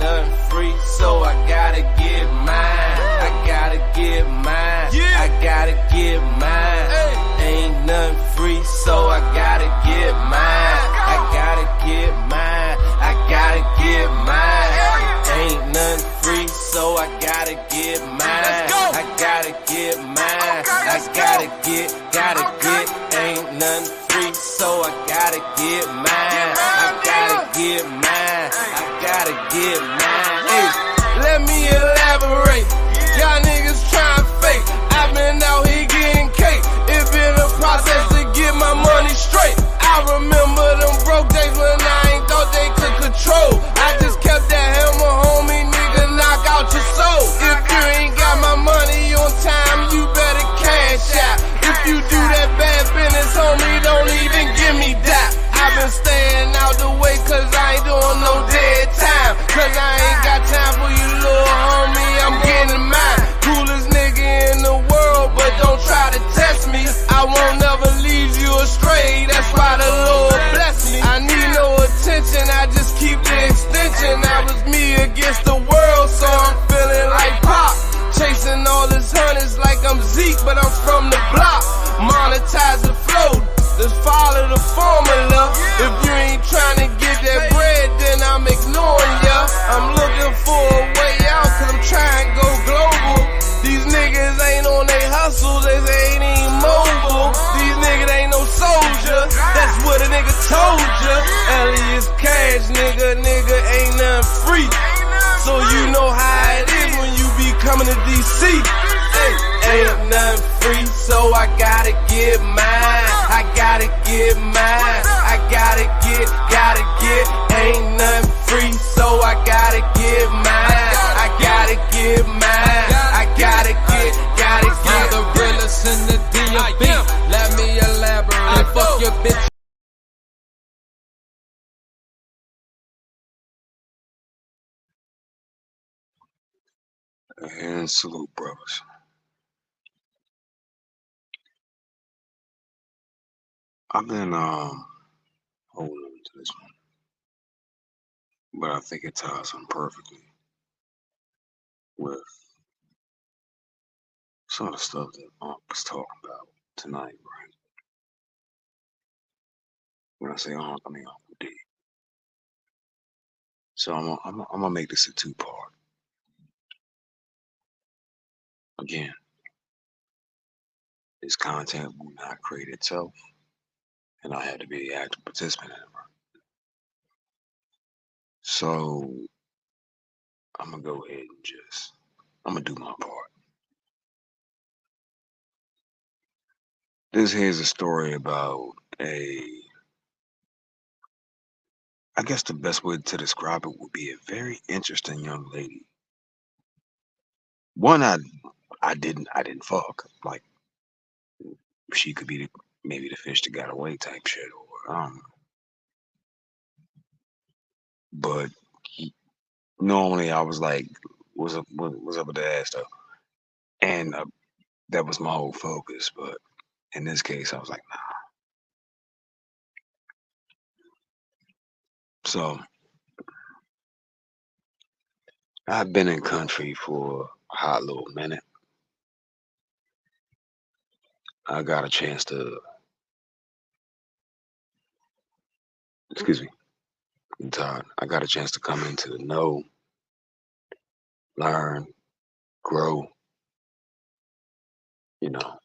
nothing free, so I gotta get mine. I gotta get mine. I gotta get mine. Ain't nothing free, so I gotta get mine. I gotta get mine. I gotta get mine. Ain't nothing free, so I gotta get mine. I gotta get mine. I gotta get. Ain't nothing free, so I gotta get mine. I gotta get mine. I gotta get mine. Hey, let me elaborate. Y'all niggas trying fake. I've been out here getting cake. It been a process to get my money straight. I remember them broke days when I ain't thought they could control. I just kept that hammer, homie, nigga, knock out your soul. If you ain't got my money on time, you better cash out. If you do that bad business, homie, don't even give me that. I've been staying out the way cause I ain't doing no dead time. Cause I ain't got time for you, little homie, I'm getting mine. Coolest nigga in the world, but don't try to test me. I won't never lead you astray, that's why the Lord bless me. I need no attention, I just keep the extension. I was me against the world, so I'm feeling like Pop. Chasing all his hundreds like I'm Zeke, but I'm from the block. Monetize the flow, just follow the formula. If you ain't trying to get that bread, then I'm ignoring ya. I'm looking for a way out, cause I'm trying to go global. These niggas ain't on they hustle, they ain't even mobile. These niggas ain't no soldier, that's what a nigga told ya. Elias Cash, nigga ain't nothing free. So you know how it is when you be coming to DC. Ain't nothing free, so I gotta get mine. I gotta get mine. I gotta get. Ain't nothing free, so I gotta get mine. I gotta get mine. I gotta get. I'm the realest in the D&B. Let me elaborate. Fuck your bitch. And salute, brothers. I've been holding on to this one, but I think it ties in perfectly with some of the stuff that Unc was talking about tonight, right? When I say Unc, I mean Uncle D. So I'm gonna make this a two-part. Again, this content will not create itself, and I had to be the active participant in it, right? So I'm gonna go ahead and I'm gonna do my part. This here's a story about I guess the best way to describe it would be a very interesting young lady. One I didn't fuck. Like she could be maybe the fish that got away type shit, or I don't know. But normally I was like, what's up with the ass though? And that was my whole focus. But in this case, I was like, nah. So I've been in country for a hot little minute. I got a chance to, excuse me, I'm tired. I got a chance to come into the know, learn, grow, you know,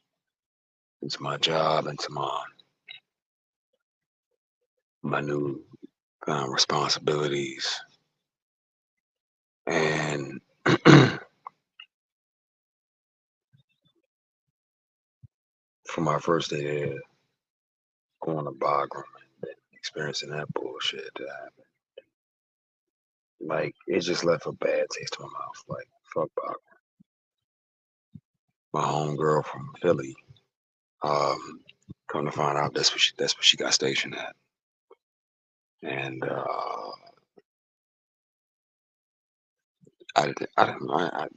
into my job, into my new responsibilities. And for my first day there, going to Bogram and experiencing that bullshit that happened, like it just left a bad taste in my mouth. Like fuck Bogram. My homegirl from Philly, come to find out that's what she got stationed at. And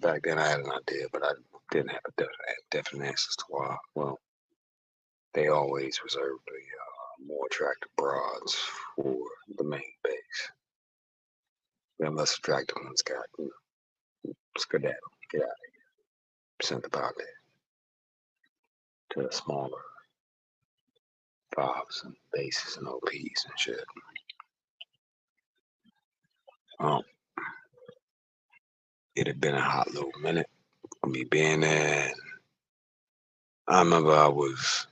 back then I had an idea, but I didn't have a definite answers to why. Well, they always reserve the more attractive broads for the main base. The less attractive ones got, skedaddle, get out of here, sent about there to the smaller fives and bases and OPs and shit. Well, it had been a hot little minute of me being there. And I remember I was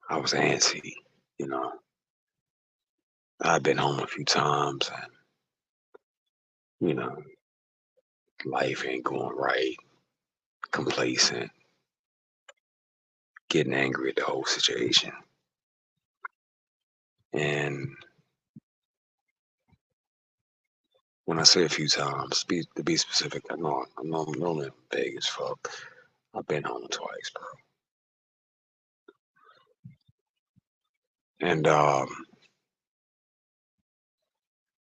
antsy, you know. I'd been home a few times and, you know, life ain't going right, complacent, getting angry at the whole situation. And when I say a few times, to be specific, I'm normally big as fuck. I've been home twice, bro. And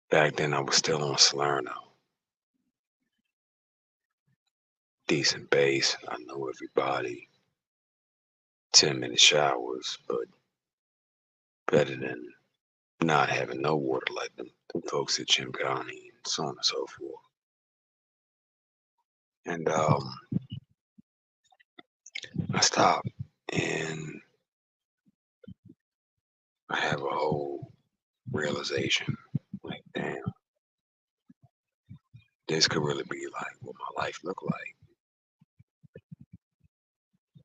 back then I was still on Salerno. Decent base. I know everybody. 10-minute showers, but better than not having no water like them folks at Jim County and so on and so forth. And I stopped and I have a whole realization like, damn, this could really be like what my life look like.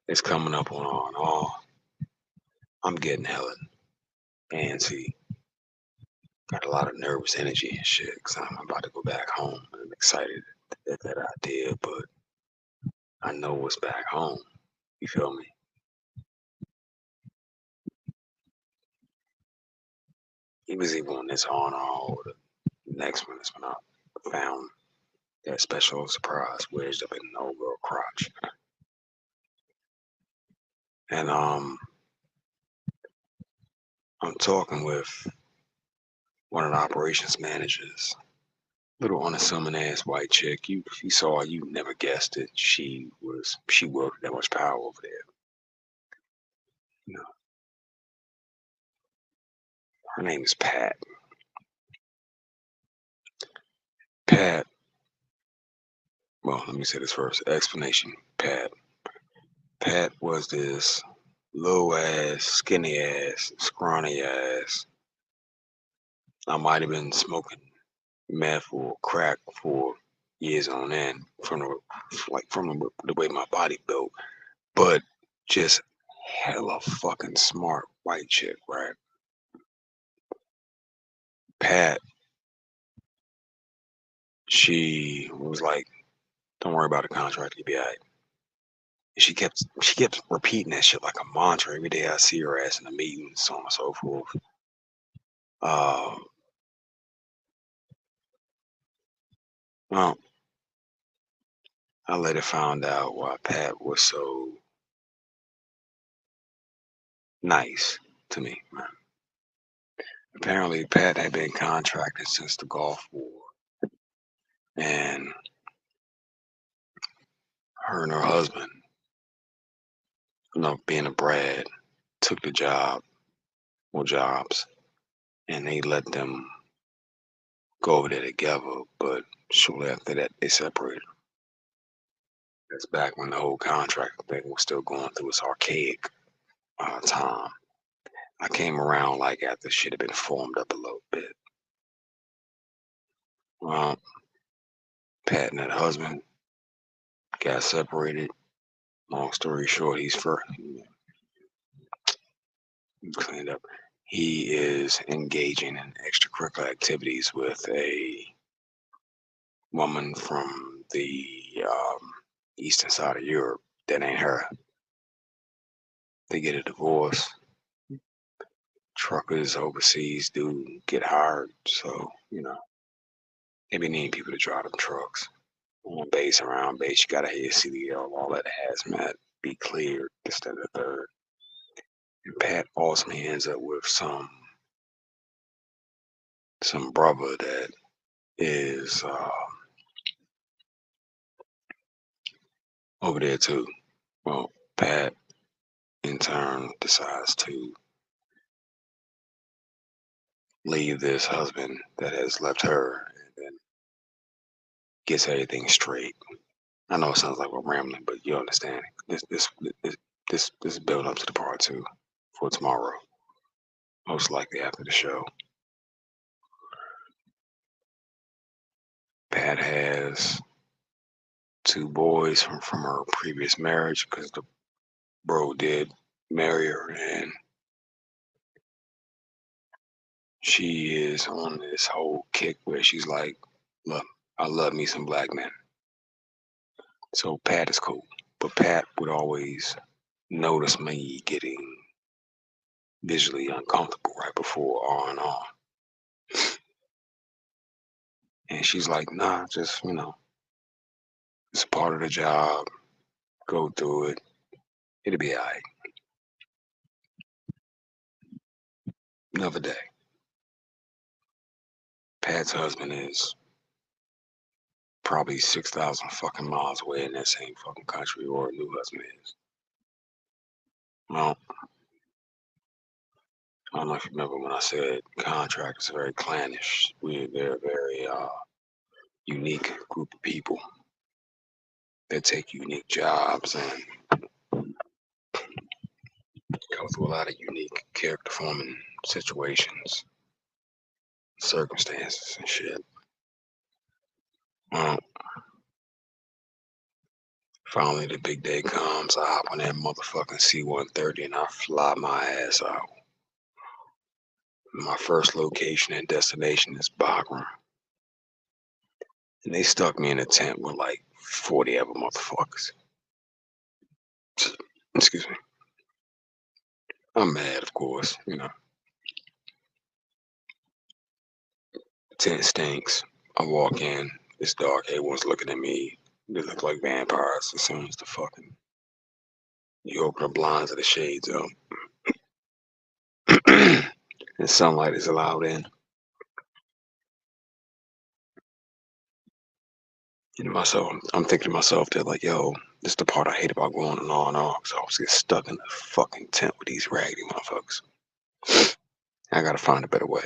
It's coming up on all in all. I'm getting hella antsy. Got a lot of nervous energy and shit because I'm about to go back home. I'm excited at that idea, but I know what's back home. You feel me? He was even on this on all. The next one is when I found that special surprise wedged up in an old girl crotch. And I'm talking with one of the operations managers, little unassuming ass white chick. You saw her, you never guessed it. She worked that much power over there. You know, her name is Pat. Pat. Well, let me say this first. Explanation. Pat. Pat was this low ass, skinny ass, scrawny ass. I might have been smoking meth or crack for years on end from the way my body built, but just hella fucking smart white chick, right? Pat, she was like, "Don't worry about the contract, you'll be alright." She kept repeating that shit like a mantra every day I see her ass in the meeting, so on and so forth. Uh, well, I later found out why Pat was so nice to me, man. Apparently, Pat had been contracted since the Gulf War, and her and her husband, being a Brad, took the job or jobs, and they let them go over there together. But shortly after that, they separated. That's back when the whole contract thing was still going through its archaic time. I came around like after shit had been formed up a little bit. Well, Pat and that husband got separated. Long story short, he's for cleaned up. He is engaging in extracurricular activities with a woman from the eastern side of Europe that ain't her. They get a divorce. Truckers overseas do get hired, so they be needing people to drive them trucks. On base, around base, you gotta have your CDL, all that hazmat, be cleared, this, that, and the third. And Pat ultimately ends up with some brother that is over there too. Well, Pat in turn decides to leave this husband that has left her and then gets everything straight. I know it sounds like we're rambling, but you understand. This is building up to the part two for tomorrow, most likely after the show. Pat has two boys from her previous marriage because the bro did marry her, and she is on this whole kick where she's like, look, I love me some black men. So Pat is cool. But Pat would always notice me getting visually uncomfortable right before R&R. And she's like, nah, just, it's a part of the job. Go through it. It'll be all right. Another day. Pat's husband is probably 6,000 fucking miles away in that same fucking country, or a new husband is. Well, I don't know if you remember when I said contractors are very clannish. They're a very unique group of people that take unique jobs and go through a lot of unique character forming situations, circumstances, and shit. Well, finally the big day comes. I hop on that motherfucking C-130 and I fly my ass out. My first location and destination is Bogram. And they stuck me in a tent with like 40 other motherfuckers. Excuse me. I'm mad, of course, Tent stinks. I walk in, it's dark, everyone's looking at me. They look like vampires as soon as you open the blinds or the shades up. And sunlight is allowed in. I'm thinking to myself, they're like, yo, this is the part I hate about going on and on. So I always get stuck in the fucking tent with these raggedy motherfuckers. I gotta find a better way.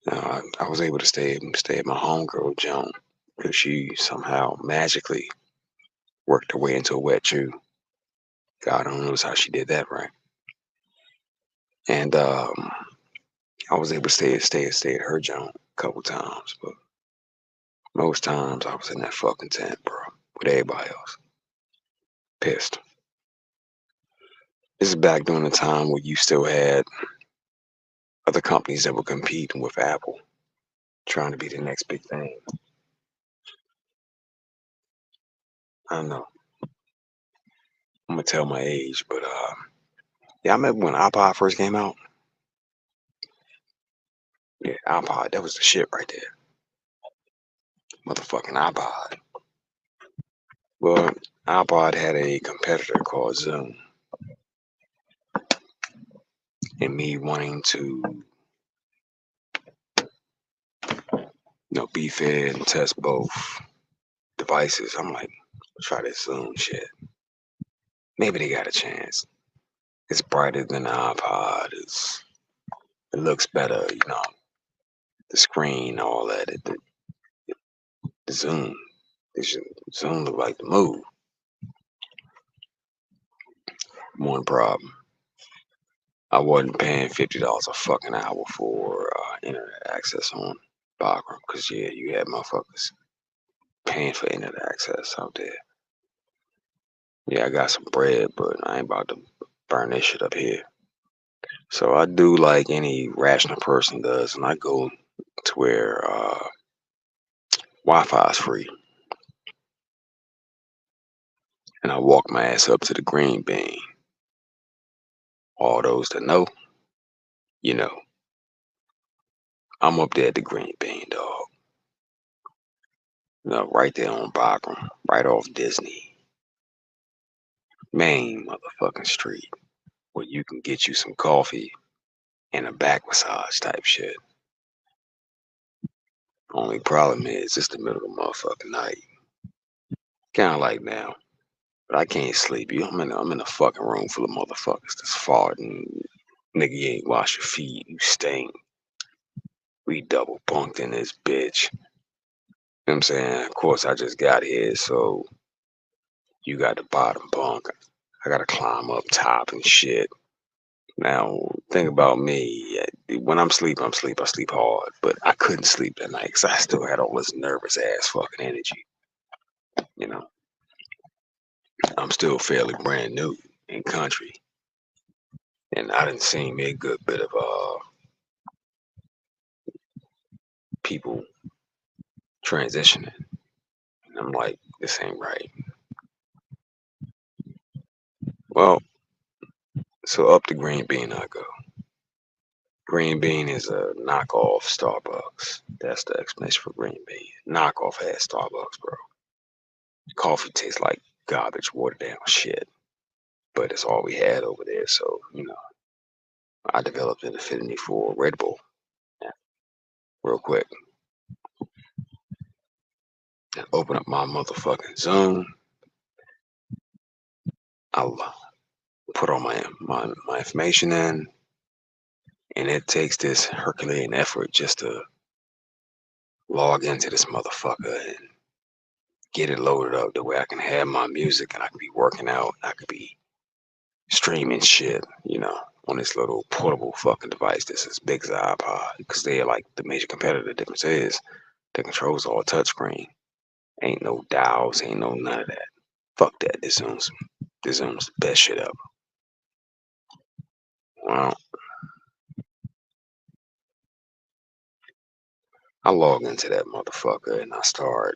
I was able to stay at my homegirl Joan because she somehow magically worked her way into a wet chew. God only knows how she did that, right? And I was able to stay at her Joan a couple times, but most times I was in that fucking tent, bro, with everybody else. Pissed. This is back during the time where you still had other companies that were competing with Apple, trying to be the next big thing. I don't know. I'm gonna tell my age, but yeah, I remember when iPod first came out. Yeah, iPod, that was the shit right there. Motherfucking iPod. Well, iPod had a competitor called Zoom, and me wanting to, be fair and test both devices. I'm like, try this Zoom shit. Maybe they got a chance. It's brighter than the iPod. It looks better, the screen, all that. The Zoom. Zoom look like the move. One problem. I wasn't paying $50 a fucking hour for internet access on Bogram, because yeah, you had motherfuckers paying for internet access out there. Yeah, I got some bread, but I ain't about to burn this shit up here. So I do like any rational person does, and I go to where Wi-Fi is free, and I walk my ass up to the green bean. All those that know, you know, I'm up there at the green bean, dog. Right there on Bogram, right off Disney. Main motherfucking street, where you can get you some coffee and a back massage type shit. Only problem is it's the middle of the motherfucking night. Kinda like now. But I can't sleep. I'm in a fucking room full of motherfuckers that's farting, Nigga, you ain't wash your feet, you stink. We double bunked in this bitch. You know what I'm saying? Of course, I just got here, so you got the bottom bunk. I gotta climb up top and shit. Now, think about me. When I'm asleep, I'm asleep. I sleep hard, but I couldn't sleep that night because I still had all this nervous ass fucking energy. You know, I'm still fairly brand new in country, and I didn't see me a good bit of people transitioning. And I'm like, this ain't right. Well, so up to Green Bean I go. Green Bean is a knockoff Starbucks. That's the explanation for Green Bean. Knockoff ass Starbucks, bro. Coffee tastes like garbage, watered down shit. But it's all we had over there, so I developed an affinity for Red Bull. Yeah, real quick. Open up my motherfucking Zoom. I'll put all my information in, and it takes this Herculean effort just to log into this motherfucker and get it loaded up the way I can have my music and I can be working out. I could be streaming shit, on this little portable fucking device that's as big as an iPod. Because they're like the major competitor. The difference is the controls all touchscreen. Ain't no dials, ain't no none of that. Fuck that. This Zoom's the best shit ever. Well, I log into that motherfucker and I start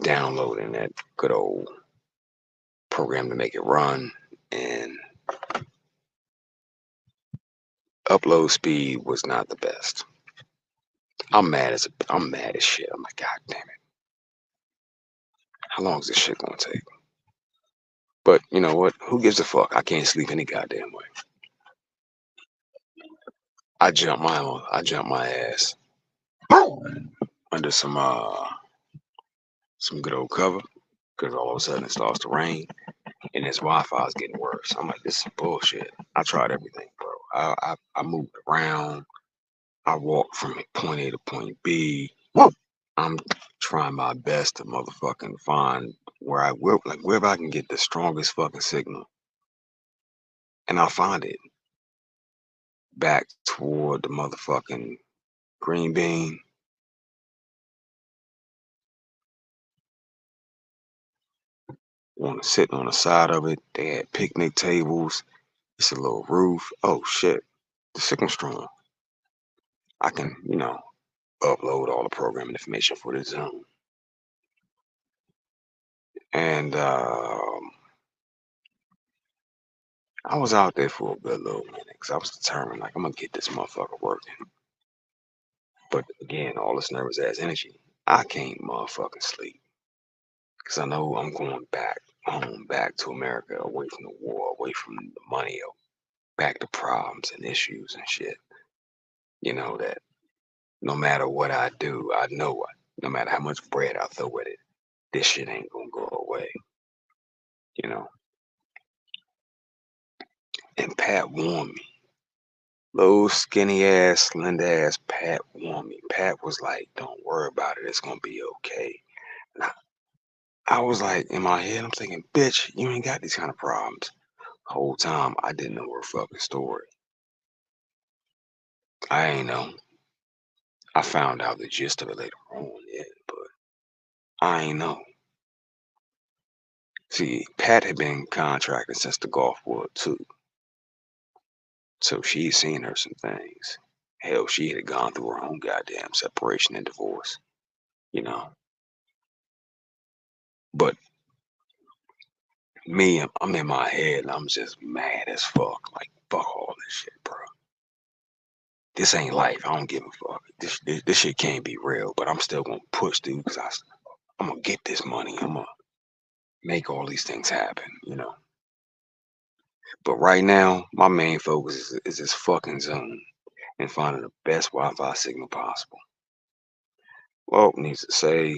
downloading that good old program to make it run, and upload speed was not the best. I'm mad as shit. I'm like, God damn it. How long is this shit gonna take? But you know what? Who gives a fuck? I can't sleep any goddamn way. I jump my ass under some good old cover because all of a sudden it starts to rain and this Wi-Fi is getting worse. I'm like, this is bullshit. I tried everything, bro. I moved around. I walked from point A to point B. I'm trying my best to motherfucking find wherever I can get the strongest fucking signal, and I'll find it back toward the motherfucking Green Bean. Sitting on the side of it, they had picnic tables. It's a little roof. Oh shit, the signal's strong. I can, upload all the programming information for the Zoom. And I was out there for a good little minute because I was determined, like, I'm gonna get this motherfucker working. But again, all this nervous ass energy, I can't motherfucking sleep because I know I'm going back home, back to America, away from the war, away from the money, back to problems and issues and shit. That no matter what I do, I know no matter how much bread I throw at it, this shit ain't gonna go away. You know. And Pat warned me. Little skinny ass, slender ass Pat warned me. Pat was like, "Don't worry about it. It's gonna be okay." And I was like, in my head, I'm thinking, "Bitch, you ain't got these kind of problems." Whole time, I didn't know her fucking story. I ain't know. I found out the gist of it later on, yeah, but I ain't know. See, Pat had been contracted since the Gulf War too, so she'd seen her some things. Hell, she had gone through her own goddamn separation and divorce, you know. But me, I'm in my head and I'm just mad as fuck. Like, fuck all this shit, bro. This ain't life. I don't give a fuck. This shit can't be real, but I'm still gonna push through because I'm gonna get this money. I'm gonna make all these things happen. But right now, my main focus is this fucking Zoom and finding the best Wi-Fi signal possible. Well, needs to say,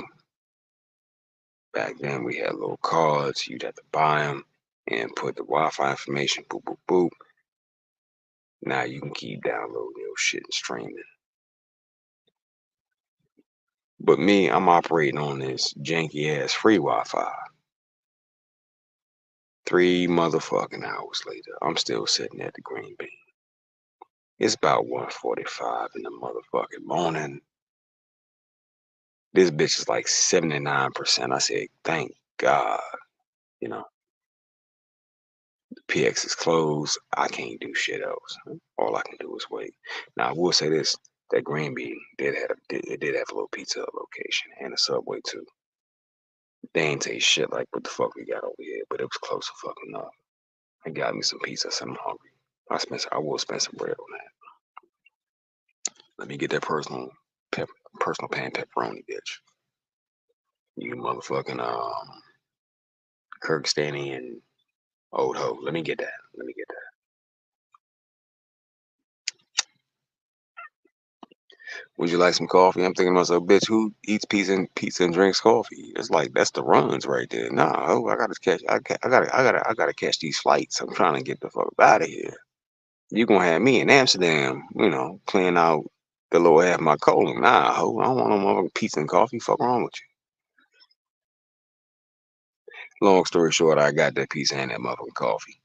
back then we had little cards. You'd have to buy them, and put the Wi-Fi information, boop, boop, boop. Now you can keep downloading your shit and streaming. But me, I'm operating on this janky ass free Wi-Fi. 3 motherfucking hours later, I'm still sitting at the green bean. It's about 1:45 in the motherfucking morning. This bitch is like 79%. I said, thank God. You know, the PX is closed. I can't do shit else. All I can do is wait. Now, I will say this. That green bean did have a little pizza location and a Subway too. They ain't taste shit like what the fuck we got over here, but it was close to fucking enough. I got me some pizza, so I'm hungry. I will spend some bread on that. Let me get that personal pan pepperoni, bitch. You motherfucking Kirkstani and old ho. Let me get that. Let me get that. Would you like some coffee? I'm thinking to myself, bitch, who eats pizza and drinks coffee? It's like that's the runs right there. Nah, oh, I gotta catch these flights. I'm trying to get the fuck out of here. You gonna have me in Amsterdam, clearing out the lower half of my colon. Nah, ho, I don't want no motherfucking pizza and coffee. Fuck wrong with you? Long story short, I got that pizza and that motherfucking coffee.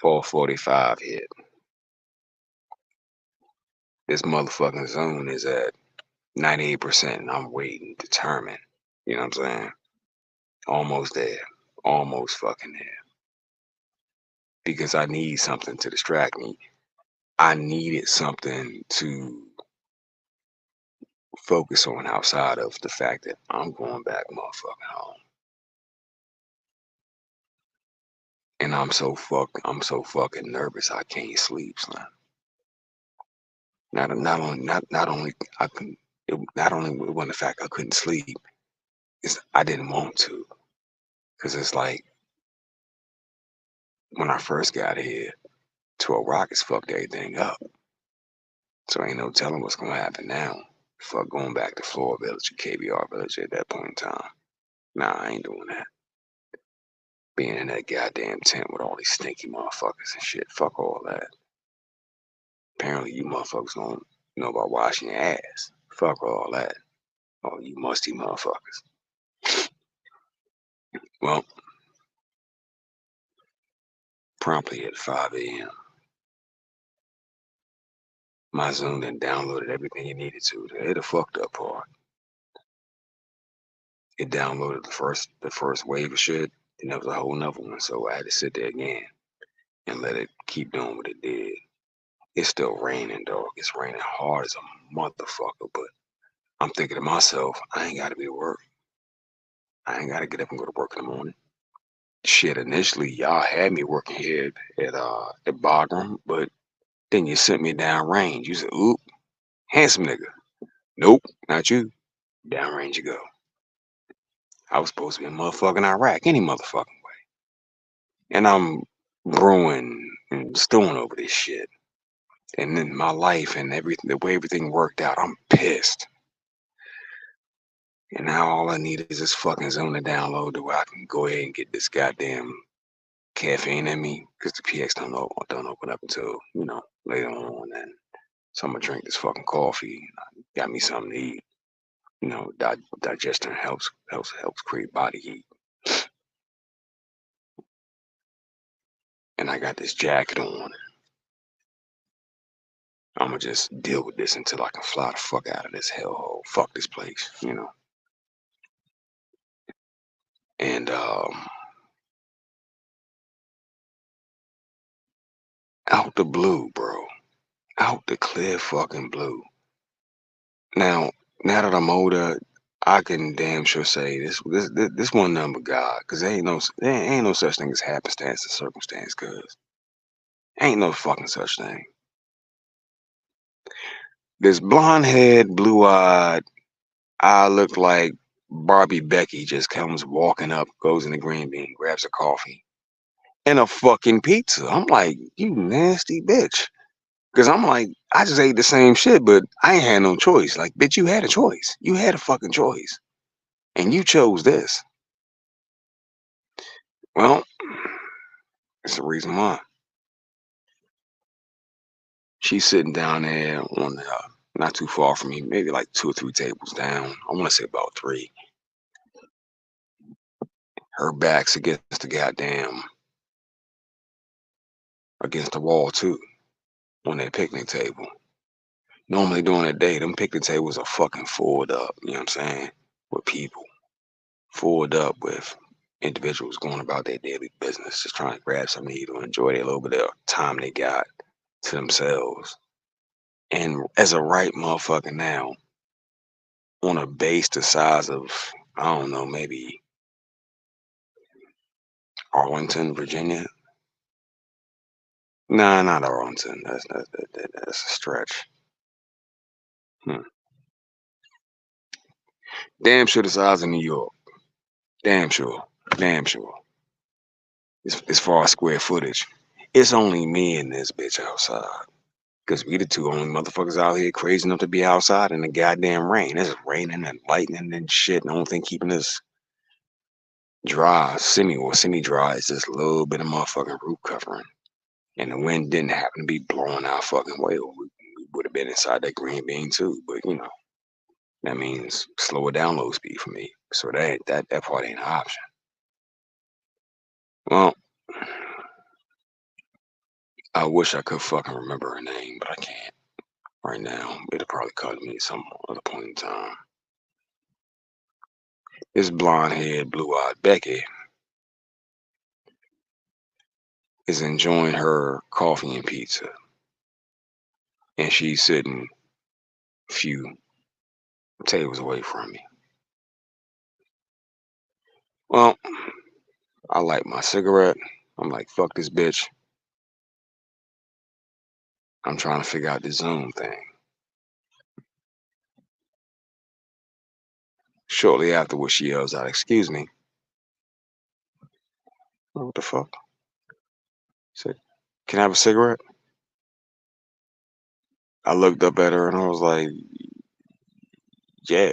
4:45 hit. This motherfucking zone is at 98%, and I'm waiting, determined. You know what I'm saying? Almost there. Almost fucking there. Because I need something to distract me. I needed something to focus on outside of the fact that I'm going back motherfucking home. And I'm so fucking nervous I can't sleep, son. Not only I couldn't it, not only it wasn't the fact I couldn't sleep, it's I didn't want to. Cause it's like when I first got here, 12 Rockets fucked everything up. So ain't no telling what's gonna happen now. Fuck going back to Floor Village or KBR Village at that point in time. Nah, I ain't doing that. Being in that goddamn tent with all these stinky motherfuckers and shit. Fuck all that. Apparently you motherfuckers don't know about washing your ass. Fuck all that. Oh, you musty motherfuckers. Well, promptly at 5 a.m., my Zoom then downloaded everything it needed to. Hit the fucked up part. It downloaded the first wave of shit, and there was a whole nother one. So I had to sit there again and let it keep doing what it did. It's still raining, dog. It's raining hard as a motherfucker, but I'm thinking to myself, I ain't gotta be to work. I ain't gotta get up and go to work in the morning. Shit, initially y'all had me working here at Bogram, but then you sent me down range. You said, oop, handsome nigga. Nope, not you. Down range you go. I was supposed to be in motherfucking Iraq any motherfucking way. And I'm brewing and stewing over this shit. And then my life and everything, the way everything worked out, I'm pissed. And now all I need is this fucking Zone to download to where I can go ahead and get this goddamn caffeine in me. Because the PX don't open up until, later on. And so I'm going to drink this fucking coffee. Got me something to eat. Digestion helps create body heat. And I got this jacket on. I'm gonna just deal with this until I can fly the fuck out of this hellhole. Fuck this place, And out the blue, bro. Out the clear fucking blue. Now that I'm older, I can damn sure say this one number God, cause there ain't no such thing as happenstance or circumstance, cause ain't no fucking such thing. This blonde head, blue eyed, I look like Barbie Becky just comes walking up, goes in the green bean, grabs a coffee and a fucking pizza. I'm like, you nasty bitch. Cause I'm like, I just ate the same shit, but I ain't had no choice. Like, bitch, you had a choice. You had a fucking choice. And you chose this. Well, It's the reason why. She's sitting down there on the, not too far from me, maybe like 2 or 3 tables down. I want to say about 3. Her back's against the goddamn, against the wall too, on that picnic table. Normally during the day, them picnic tables are fucking filled up, you know what I'm saying? With people. Filled up with individuals going about their daily business, just trying to grab something to eat or enjoy their little bit of time they got to themselves. And as a right motherfucker now, on a base the size of, I don't know, maybe Arlington, Virginia. Nah, not Arlington. That's a stretch. Hmm. Damn sure the size of New York. Damn sure. Damn sure. As far as square footage, it's only me and this bitch outside. Cause we the two only motherfuckers out here crazy enough to be outside in the goddamn rain. It's raining and lightning and shit. And the only thing keeping us dry, semi-dry, is this little bit of motherfucking roof covering. And the wind didn't happen to be blowing our fucking way. We would have been inside that green bean too. But you know, that means slow it down low speed for me. So that part ain't an option. Well, I wish I could fucking remember her name, but I can't right now. It'll probably come to me at some other point in time. This blonde haired, blue eyed Becky is enjoying her coffee and pizza. And she's sitting a few tables away from me. Well, I light my cigarette. I'm like, fuck this bitch. I'm trying to figure out this Zoom thing. Shortly afterwards, she yells out, excuse me. What the fuck? Said, can I have a cigarette? I looked up at her and I was like, yeah.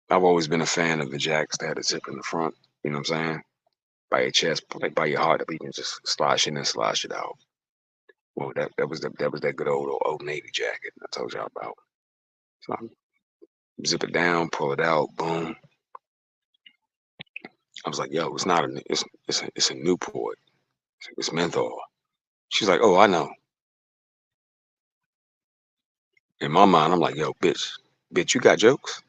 I've always been a fan of the jacks that had a zip in the front. You know what I'm saying? By your chest, like by your heart, that you can just slide shit in and slide shit out. Well, that was that good old Navy jacket I told y'all about. So I zip it down, pull it out, boom. I was like, yo, it's not a, it's a Newport. It's menthol. She's like, oh, I know. In my mind, I'm like, yo, bitch, you got jokes?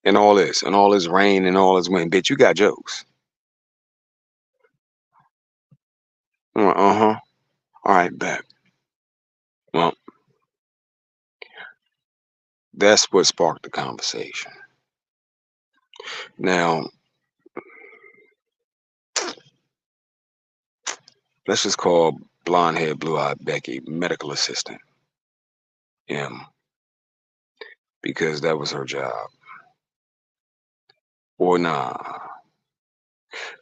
And all this rain and all this wind, bitch, you got jokes. I'm like, uh-huh. All right, bet. Well, that's what sparked the conversation. Now, let's just call blonde haired, blue eyed Becky medical assistant M, because that was her job. Or nah.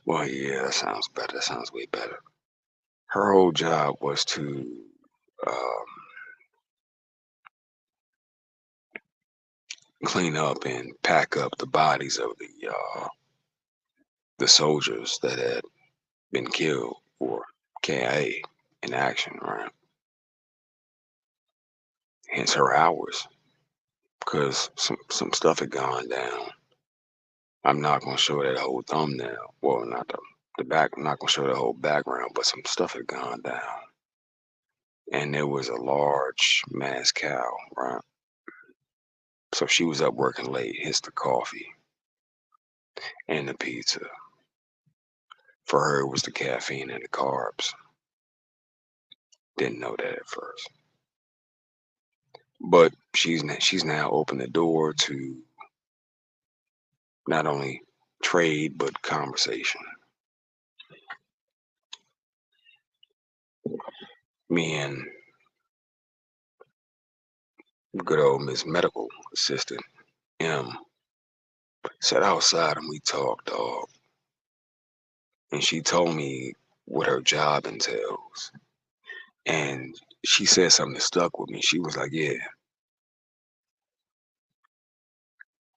Well, yeah, that sounds better. That sounds way better. Her whole job was to um, clean up and pack up the bodies of the soldiers that had been killed or KIA in action, right? Hence her hours, because some stuff had gone down. I'm not gonna show that whole thumbnail. Well, not the back. I'm not gonna show the whole background, but some stuff had gone down, and there was a large mass cow, right? So she was up working late. Hence the coffee and the pizza. For her, it was the caffeine and the carbs. Didn't know that at first, but she's now opened the door to not only trade but conversation. Me and good old Miss Medical Assistant M sat outside and we talked, dog. And she told me what her job entails. And she said something that stuck with me. She was like, yeah,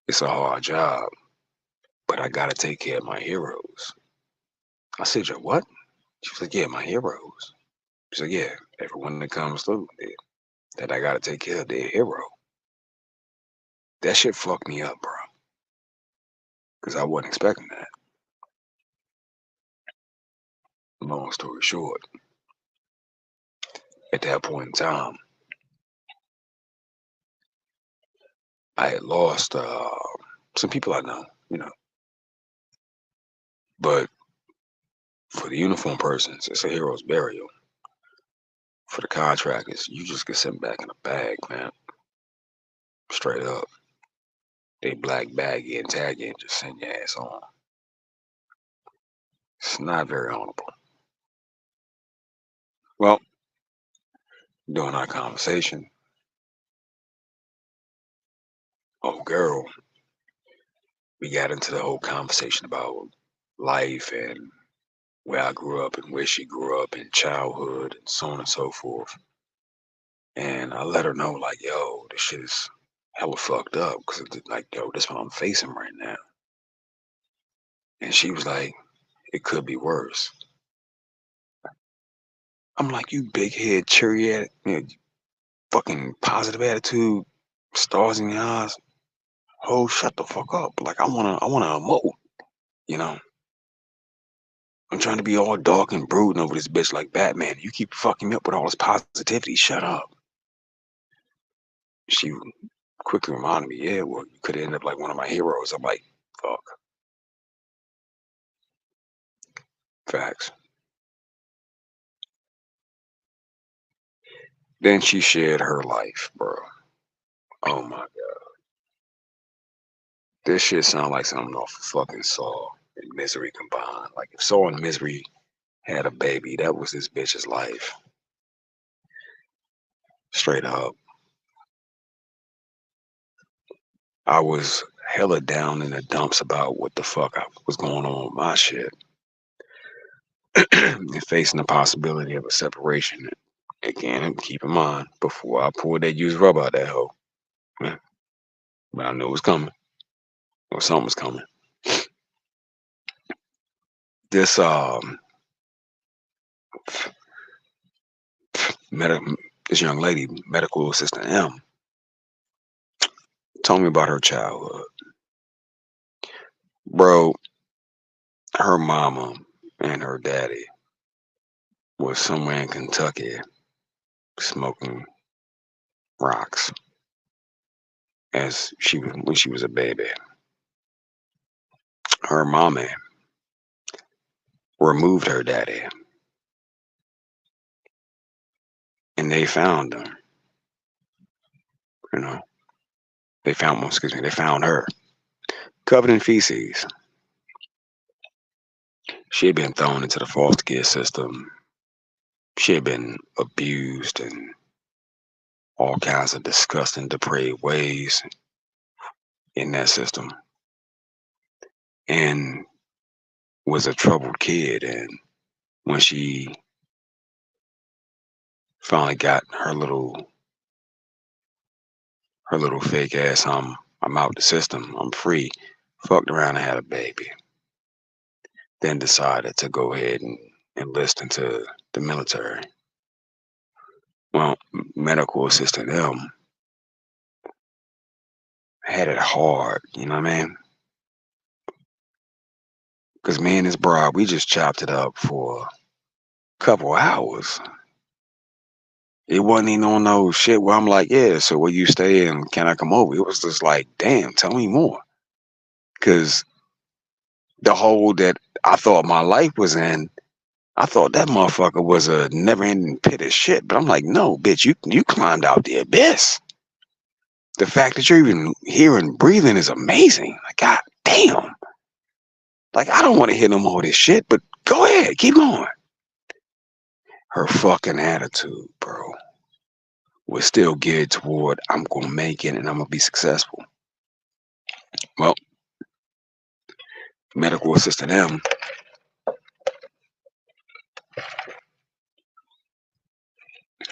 it's a hard job, but I gotta take care of my heroes. I said, "Your what?" She was like, "Yeah, my heroes." She said, "Yeah, everyone that comes through that I gotta take care of, they're a hero." That shit fucked me up, bro, because I wasn't expecting that. Long story short, at that point in time, I had lost some people I know, but for the uniform persons, it's a hero's burial. For the contractors, you just get sent back in a bag, man. Straight up. They black bag you and tag you and just send your ass on. It's not very honorable. Well, during our conversation, oh girl, we got into the whole conversation about life and where I grew up and where she grew up in childhood and so on and so forth. And I let her know, like, yo, this shit is hella fucked up because, like, yo, this is what I'm facing right now. And she was like, it could be worse. I'm like, you big head, cheery, fucking positive attitude, stars in your eyes. Oh, shut the fuck up. Like, I wanna emote, you know? I'm trying to be all dark and brooding over this bitch like Batman. You keep fucking me up with all this positivity. Shut up. She quickly reminded me, yeah, well, you could end up like one of my heroes. I'm like, fuck. Facts. Then she shared her life, bro. Oh my god. This shit sound like something off of fucking Saw and Misery combined. Like if Saw and Misery had a baby, that was this bitch's life. Straight up. I was hella down in the dumps about what the fuck was going on with my shit. And facing the possibility of a separation. Again, keep in mind, before I pulled that used rubber out that hoe, but I knew it was coming, or something was coming. This med- this young lady, medical assistant M, told me about her childhood. Bro, her mama and her daddy was somewhere in Kentucky smoking rocks as she was when she was a baby. Her mama removed her daddy, and they found him. You know, they found, excuse me, they found her covered in feces. She had been thrown into the foster care system. She had been abused in all kinds of disgusting, depraved ways in that system, and was a troubled kid. And when she finally got her little fake ass, I'm out the system, I'm free, fucked around and had a baby. Then decided to go ahead and enlist into the military. Well, medical assistant M had it hard, you know what I mean? Because me and this broad, we just chopped it up for a couple hours. It wasn't even on no shit where I'm like, yeah, so where you stay and can I come over? It was just like, damn, tell me more. Because the hole that I thought my life was in, I thought that motherfucker was a never ending pit of shit. But I'm like, no, bitch, you climbed out the abyss. The fact that you're even here and breathing is amazing. Like, god damn. Like, I don't want to hear no more of this shit, but go ahead, keep going. Her fucking attitude, bro, was still geared toward I'm gonna make it and I'm gonna be successful. Well, medical assistant M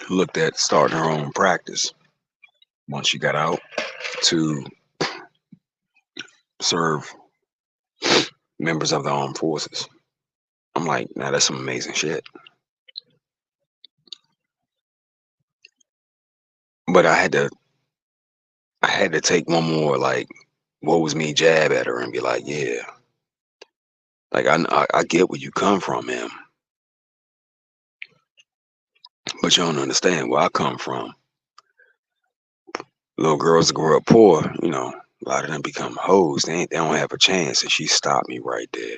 looked at starting her own practice once she got out to serve members of the armed forces. I'm like, nah, that's some amazing shit. But I had to take one more like, what was me jab at her and be like, yeah, like I get where you come from, man, but you don't understand where I come from. Little girls that grow up poor, a lot of them become hoes. They don't have a chance. And she stopped me right there.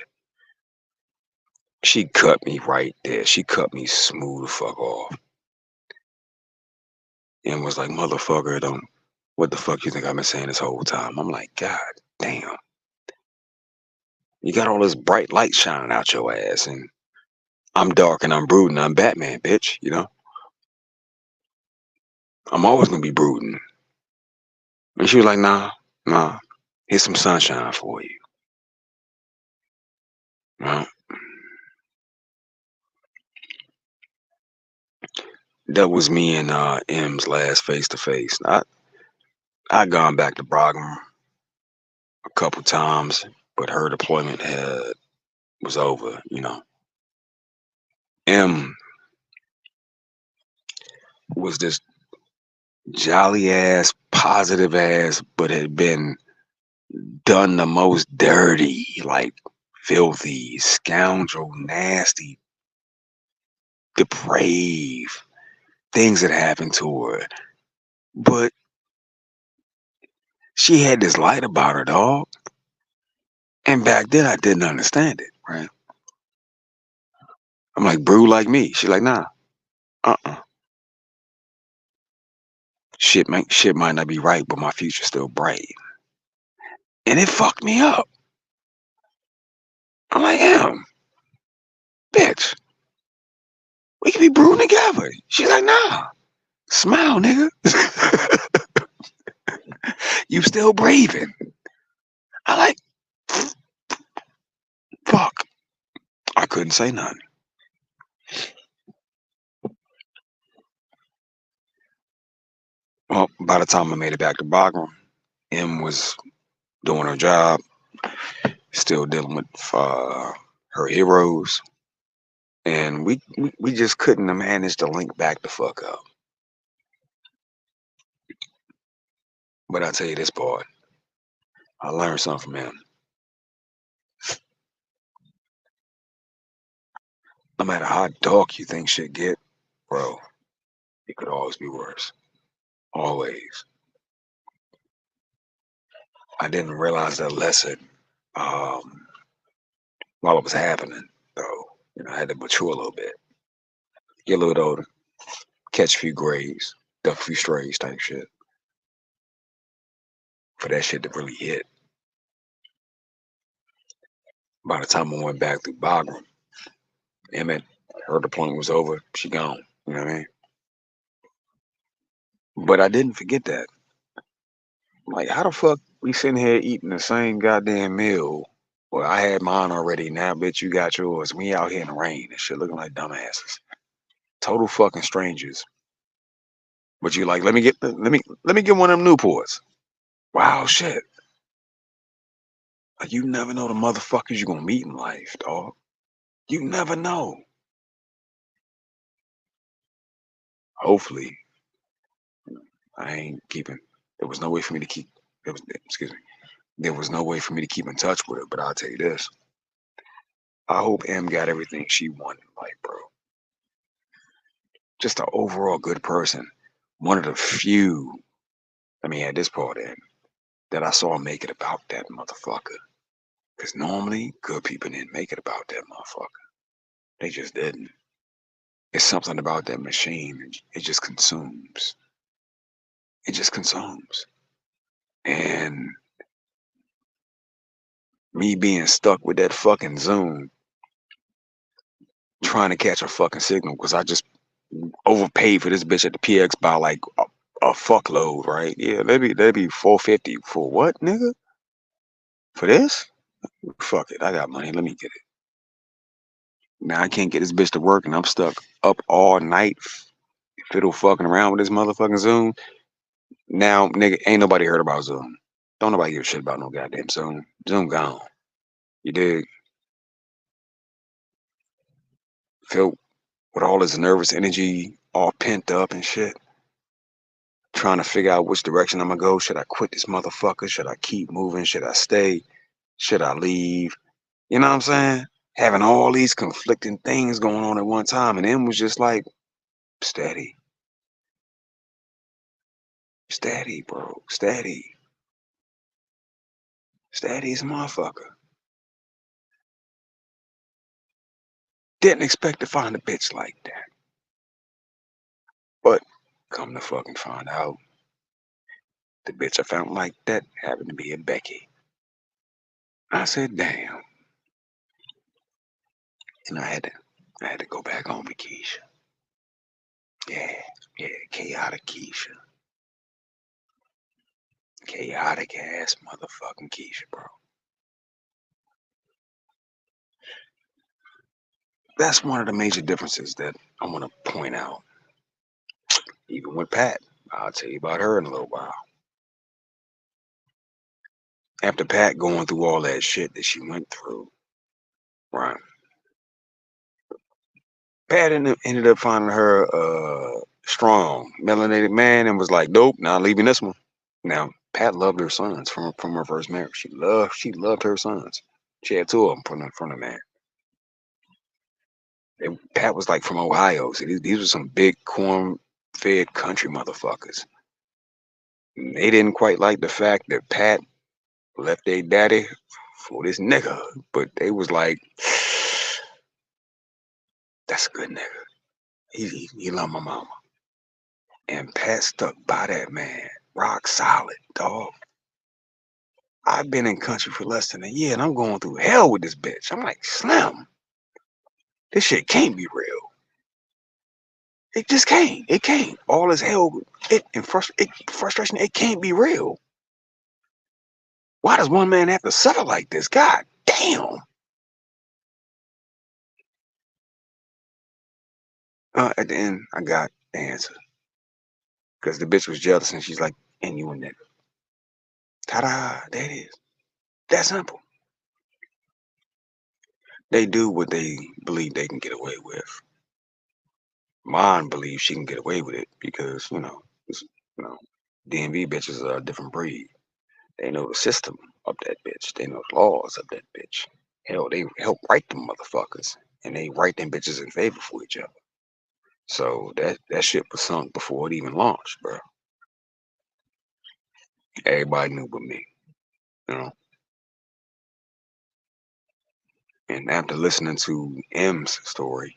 She cut me right there. She cut me smooth the fuck off and was like, motherfucker, don't. What the fuck you think I've been saying this whole time? I'm like, God damn. You got all this bright light shining out your ass, and I'm dark and I'm brooding. I'm Batman, bitch. I'm always gonna be brooding. And she was like, nah. Here's some sunshine for you. Well, that was me and M's last face to face. I gone back to Bogram a couple times, but her deployment was over. M was this jolly ass, positive ass, but had been done the most dirty, like filthy, scoundrel, nasty, depraved things that happened to her. But she had this light about her, dog. And back then I didn't understand it, right? I'm like, brew like me. She like, nah, uh-uh. Shit might not be right, but my future's still bright. And it fucked me up. I'm like, damn, bitch, we can be brewing together. She's like, nah, smile, nigga. You still breathing. I like, fuck. I couldn't say nothing. Well, by the time I made it back to Bogram, M was doing her job, still dealing with her heroes, and we just couldn't have managed to link back the fuck up. But I'll tell you this part, I learned something from him. No matter how dark you think shit get, bro, it could always be worse. Always. I didn't realize that lesson um, while it was happening, though. I had to mature a little bit, get a little bit older, catch a few grays, duck a few strays type shit for that shit to really hit. By the time I went back through Bogram, Emmett, her deployment was over. She gone. You know what I mean? But I didn't forget that. Like, how the fuck we sitting here eating the same goddamn meal? Well, I had mine already. Now, bitch, you got yours. We out here in the rain and shit, looking like dumbasses. Total fucking strangers. But you like, let me get one of them Newports. Wow, shit. Like, you never know the motherfuckers you gonna meet in life, dog. You never know. Hopefully, I ain't keeping. There was no way for me to keep. There was, excuse me. There was no way for me to keep in touch with her. But I'll tell you this: I hope M got everything she wanted in life, bro. Just an overall good person. One of the few. Let me add this part in that I saw make it about that motherfucker. Because normally, good people didn't make it about that motherfucker. They just didn't. It's something about that machine. It just consumes. It just consumes. And me being stuck with that fucking Zoom, trying to catch a fucking signal because I just overpaid for this bitch at the PX by like a fuckload, right? Yeah, that'd be 450 for what, nigga? For this? Fuck it, I got money. Let me get it. Now I can't get this bitch to work, and I'm stuck up all night, fiddle fucking around with this motherfucking Zoom. Now, nigga, ain't nobody heard about Zoom. Don't nobody give a shit about no goddamn Zoom. Zoom gone. You dig? felt with all his nervous energy all pent up and shit, trying to figure out which direction I'm gonna go. Should I quit this motherfucker? Should I keep moving? Should I stay? Should I leave? You know what I'm saying? Having all these conflicting things going on at one time, and M was just like, steady, steady, bro, steady, steady as a motherfucker. Didn't expect to find a bitch like that. But come to fucking find out, the bitch I found like that happened to be a Becky. I said, damn. And I had to go back home with Keisha. Yeah, yeah, chaotic Keisha. Chaotic ass motherfucking Keisha, bro. That's one of the major differences that I want to point out. Even with Pat, I'll tell you about her in a little while. After Pat going through all that shit that she went through, right? Pat ended up finding her strong, melanated man and was like, nope, not leaving this one. Now, Pat loved her sons from her first marriage. She loved her sons. She had two of them from the man. And Pat was like from Ohio, so these were some big corn-fed country motherfuckers. And they didn't quite like the fact that Pat left their daddy for this nigga, but they was like, that's a good nigga. He love my mama. And Pat stuck by that man, rock solid, dog. I've been in country for less than a year, and I'm going through hell with this bitch. I'm like, Slim, this shit can't be real. It just can't. It can't. All this hell, frustration, it can't be real. Why does one man have to suffer like this? God damn. At the end, I got the answer. Because the bitch was jealous, and she's like, and you a nigga. Ta-da, there it is. That simple. They do what they believe they can get away with. Mine believes she can get away with it because, DMV bitches are a different breed. They know the system of that bitch. They know the laws of that bitch. Hell, they help write them motherfuckers. And they write them bitches in favor for each other. So that shit was sunk before it even launched, bro. Everybody knew but me, you know. And after listening to M's story,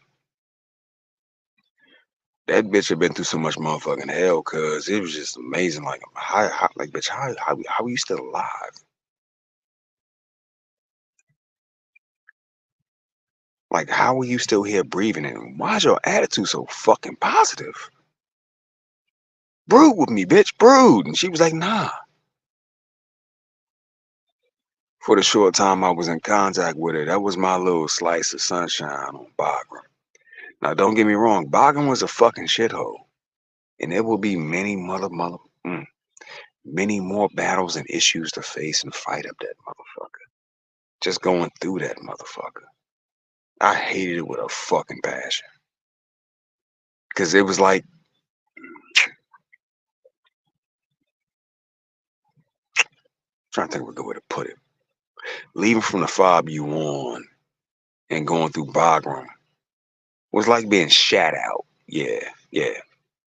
that bitch had been through so much motherfucking hell, cause it was just amazing. Like, like, bitch, how are you still alive? Like, how are you still here breathing? And why's your attitude so fucking positive? Brood with me, bitch, brood. And she was like, nah. For the short time I was in contact with her, that was my little slice of sunshine on Bogram. Now, don't get me wrong, Bogram was a fucking shithole. And there will be many more battles and issues to face and fight up that motherfucker. Just going through that motherfucker. I hated it with a fucking passion. Because it was like, trying to think of a good way to put it. Leaving from the fob you on and going through Bogram was like being shat out. Yeah, yeah,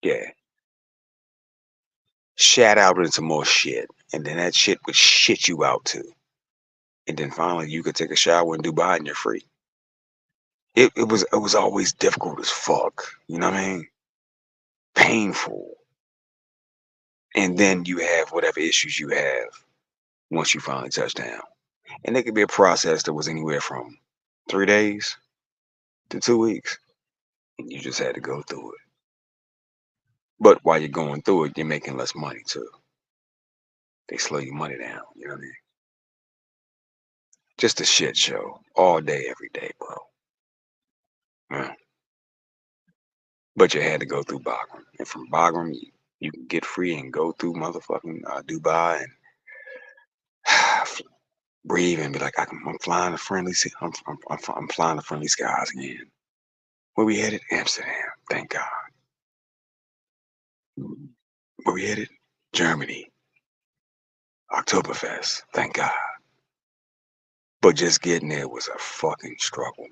yeah. Shat out into more shit. And then that shit would shit you out too. And then finally you could take a shower in Dubai and you're free. It was always difficult as fuck. You know what I mean? Painful. And then you have whatever issues you have once you finally touch down. And it could be a process that was anywhere from 3 days to 2 weeks. And you just had to go through it. But while you're going through it, you're making less money too. They slow your money down, you know what I mean? Just a shit show all day, every day, bro. Yeah. But you had to go through Bogram. And from Bogram, you can get free and go through motherfucking Dubai and breathe and be like, I'm flying to friendly, I'm flying to friendly skies again. Where we headed? Amsterdam. Thank God. Where we headed? Germany. Oktoberfest. Thank God. But just getting there was a fucking struggle.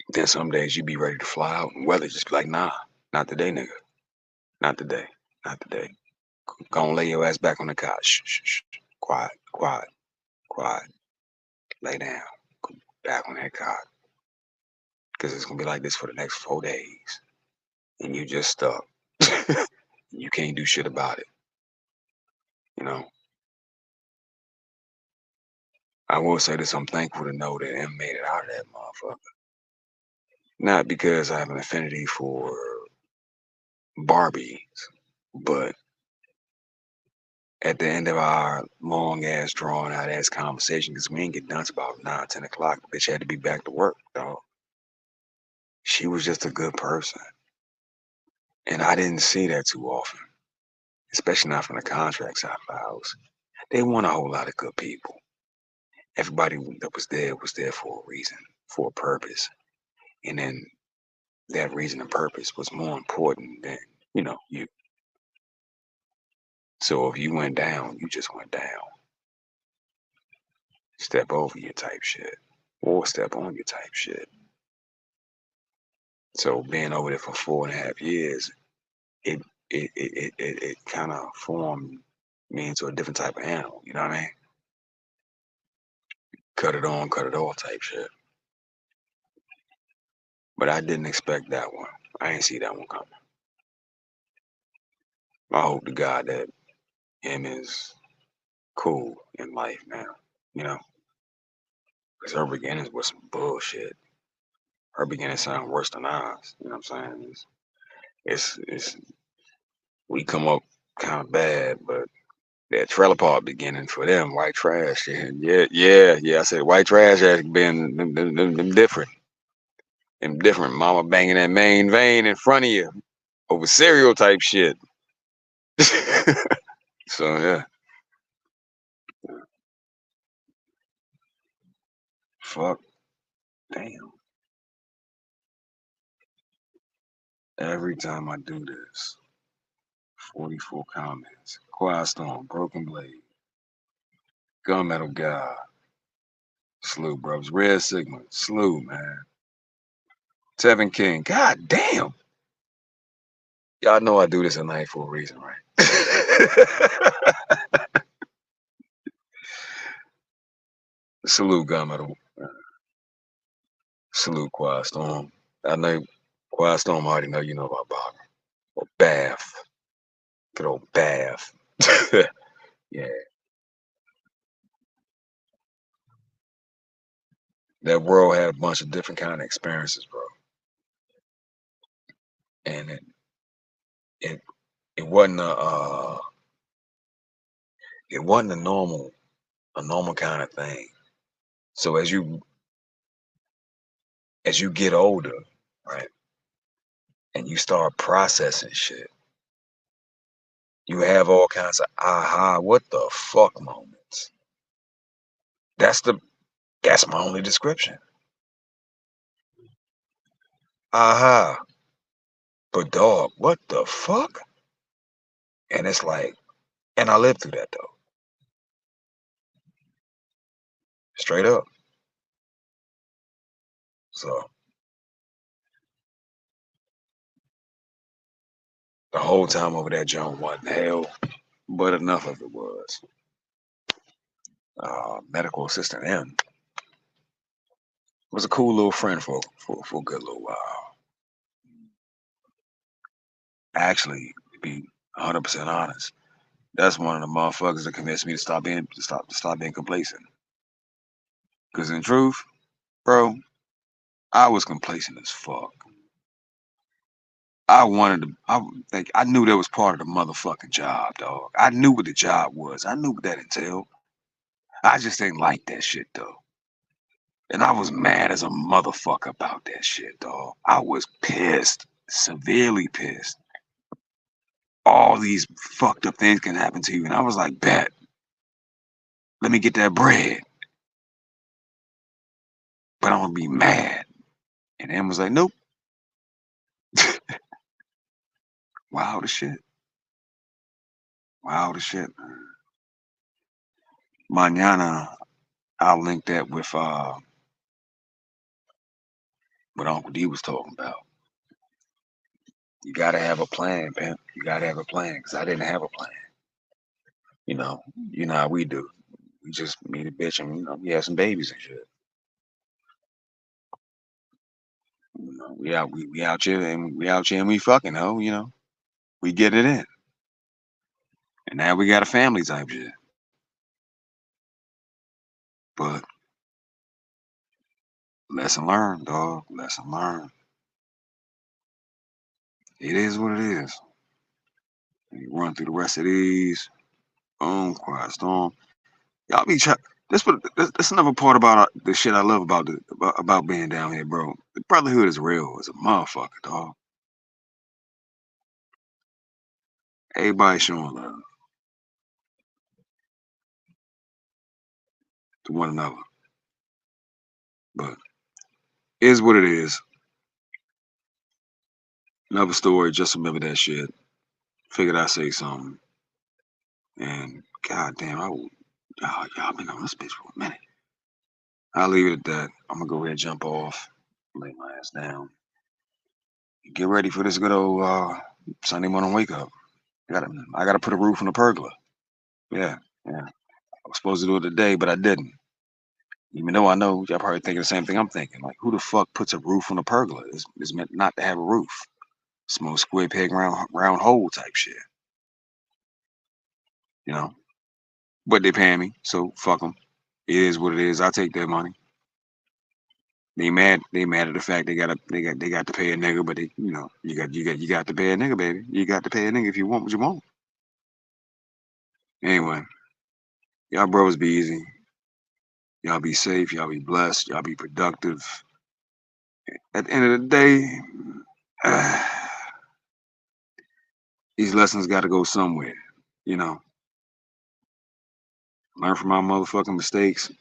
Then some days you be ready to fly out and weather just be like, nah, not today, nigga. Not today. Not today. Go and lay your ass back on the couch. Shh, shh, shh. Quiet, quiet, quiet. Lay down. Go back on that couch. Because it's going to be like this for the next 4 days. And you just stuck. You can't do shit about it. You know? I will say this, I'm thankful to know that M made it out of that motherfucker. Not because I have an affinity for Barbies, but at the end of our long ass, drawn out ass conversation, because we didn't get done till about 9, 10 o'clock, the bitch had to be back to work, dog. She was just a good person. And I didn't see that too often, especially not from the contract side of the house. They want a whole lot of good people. Everybody that was there for a reason, for a purpose. And then that reason and purpose was more important than, you. So if you went down, you just went down. Step over your type shit. Or step on your type shit. So being over there for 4.5 years, it kind of formed me into a different type of animal, you know what I mean? Cut it on, cut it off type shit. But I didn't expect that one. I didn't see that one coming. I hope to God that him is cool in life now, because her beginnings was some bullshit. Her beginnings sound worse than ours, you know what I'm saying? It's we come up kind of bad, but that trailer park beginning for them, white trash. Yeah. I said white trash has been them different. Them different. Mama banging that main vein in front of you over cereal type shit. So yeah. Fuck. Damn. Every time I do this, 44 comments. Quiet Storm, Broken Blade, Gunmetal God, Slew Bros, Red Sigma, Slew, man. Tevin King, god damn. Y'all know I do this at night for a reason, right? Salute Gunmetal. Salute Quiet Storm. I know Quiet Storm already know you know about Bogram. Or Bath. Good old Bath. Yeah. That world had a bunch of different kind of experiences, bro. And it wasn't a normal kind of thing. So as you get older, right, and you start processing shit, you have all kinds of aha, what the fuck moments. That's my only description. Aha. But dog, what the fuck? And it's like, and I lived through that though. Straight up. So the whole time over that joint wasn't hell, but enough of it was. Medical assistant M was a cool little friend for a good little while. Actually, to be 100% honest, that's one of the motherfuckers that convinced me to stop being complacent. Cause in truth, bro, I was complacent as fuck. I knew that was part of the motherfucking job, dog. I knew what the job was. I knew what that entailed. I just didn't like that shit though. And I was mad as a motherfucker about that shit, dog. I was pissed, severely pissed. All these fucked up things can happen to you. And I was like, bet. Let me get that bread. But I'm gonna be mad And M was like, nope. Wild as shit. Wild as shit, man. Mañana, I'll link that with what Uncle D was talking about. You gotta have a plan, man. You gotta have a plan, because I didn't have a plan. You know, you know how we do. We just meet a bitch and we have some babies and shit. We out here and we fucking we get it in. And now we got a family type shit. But lesson learned, dog. Lesson learned. It is what it is. And you run through the rest of these. Boom, quiet storm. Y'all be this another part about the shit I love about being down here, bro. The brotherhood is real as a motherfucker, dog. Everybody showing love to one another. But it is what it is. Another story, just remember that shit. Figured I'd say something. And goddamn, y'all been on this bitch for a minute. I'll leave it at that. I'm gonna go ahead and jump off, lay my ass down. Get ready for this good old Sunday morning wake up. I gotta put a roof on the pergola. Yeah, yeah. I was supposed to do it today, but I didn't. Even though I know y'all probably thinking the same thing I'm thinking. Like, who the fuck puts a roof on a pergola? It's meant not to have a roof. Small square peg round hole type shit. You know. But they paying me, so fuck them. It is what it is. I take their money. They mad. They mad at the fact they got to pay a nigga, but you got to pay a nigga, baby. You got to pay a nigga if you want what you want. Anyway, y'all bros be easy. Y'all be safe. Y'all be blessed. Y'all be productive. At the end of the day, these lessons got to go somewhere. You know, learn from my motherfucking mistakes,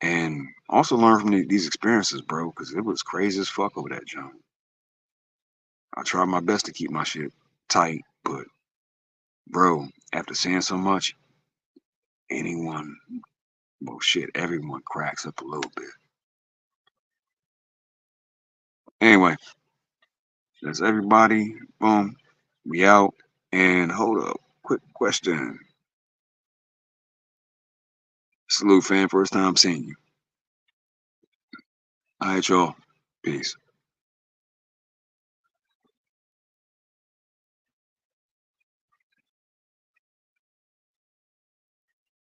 and also learn from these experiences, bro. Because it was crazy as fuck over that jump. I tried my best to keep my shit tight, but bro, after seeing so much, anyone, well, shit, everyone cracks up a little bit. Anyway, that's everybody. Boom, we out. And hold up, quick question. Salute, fam. First time seeing you. All right, y'all. Peace.